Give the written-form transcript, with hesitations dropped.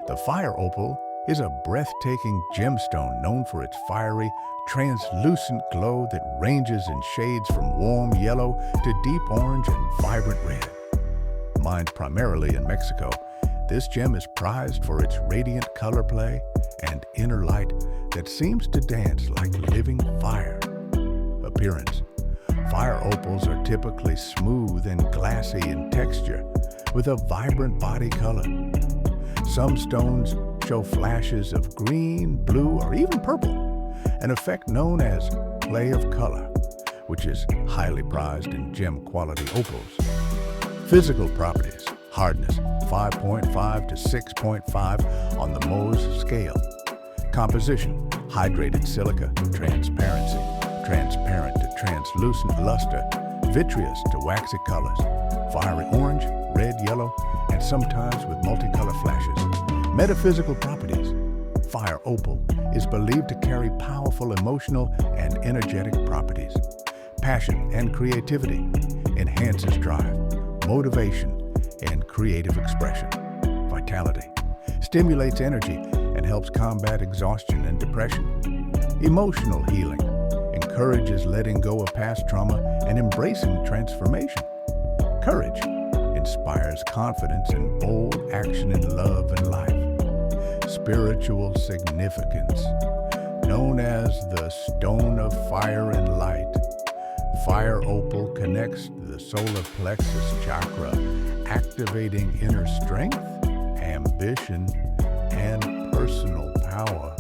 The fire opal is a breathtaking gemstone known for its fiery, translucent glow that ranges in shades from warm yellow to deep orange and vibrant red. Mined primarily in Mexico, this gem is prized for its radiant color play and inner light that seems to dance like living fire. Appearance: fire opals are typically smooth and glassy in texture, with a vibrant body color. Some stones show flashes of green, blue, or even purple, an effect known as play of color, which is highly prized in gem-quality opals. Physical properties: hardness 5.5 to 6.5 on the Mohs scale. Composition: hydrated silica, transparency, transparent to translucent luster, vitreous to waxy colors, fiery orange, red, yellow, and sometimes with multicolor flashes. Metaphysical properties: fire opal is believed to carry powerful emotional and energetic properties. Passion and creativity: enhances drive, motivation, and creative expression. Vitality: stimulates energy and helps combat exhaustion and depression. Emotional healing: encourages letting go of past trauma and embracing transformation. Courage: inspires confidence and bold action in love and life. Spiritual significance: known as the stone of fire and light, fire opal connects the solar plexus chakra, activating inner strength, ambition, and personal power.